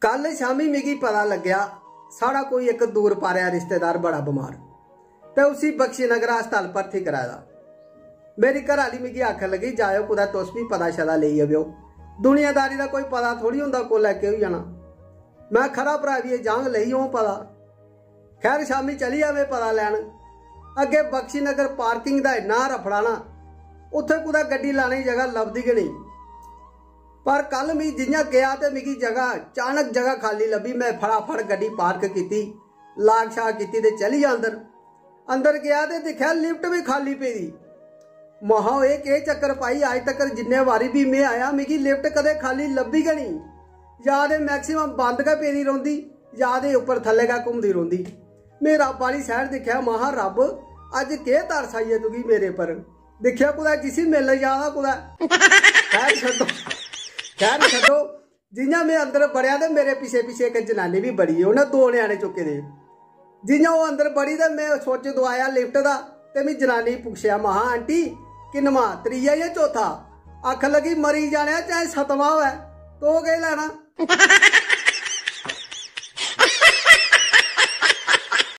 कल शामी मिगी पता लग्या साड़ा कोई एक दूर पारिया रिश्तेदार बड़ा बीमार तो उसी बख्शी नगर अस्पताल भर्ती कराया। मेरी घर आली मिगी आखन लगी जाओ कुदै तुस भी पता शता ले आवो, दुनियादारी का कोई पता थोड़ी होंदा को लैके हो जाना। मैं खरा भरा भी जांग लई हो पता। खैर शामी चली आवे पता लैन। अगे बख्शी नगर पार्किंग का इन्ना रफड़ा ना, उत्थे कुदै गड्डी लाने की जगह लभदी गै नहीं। पर कल मैं जियां गया तो मिगी जगह अचानक जगह खाली लभी। मैं फटाफट गड्डी पार्क की, लाग शाग की ते चली अंदर। अंदर गया तो दिखा लिफ्ट भी खाली पेदी। महा एक चक्कर पाई, अज तक जिन्ने बारी भी मैं आया मिगी लिफ्ट कदे खाली लभी गै नहीं। या तो मैक्सीमम बंद गै पेदी रौंदी या तो उपर थल्ले गै घूमदी रौंदी। मैं रब वाली साइड दिखा, महा रब अज के तरस आई है तुगी मेरे पर। दिखा कुदै जिसी मिल जादा कुदै। खैर छो जियां मैं अंदर बड़िया तो मेरे पिछे पिछे एक जनानी भी बड़ी, उन्हें 2 न्याणे चुके दे। जियां वो अंदर बड़ी तो मैं सोच दवाया लिफ्ट का, तो मैं जनानी पुछया महा आंटी किन्नवा त्रीया या चौथा? आख लगी मरी जाने चाहे 7वां होवे तो के लेना।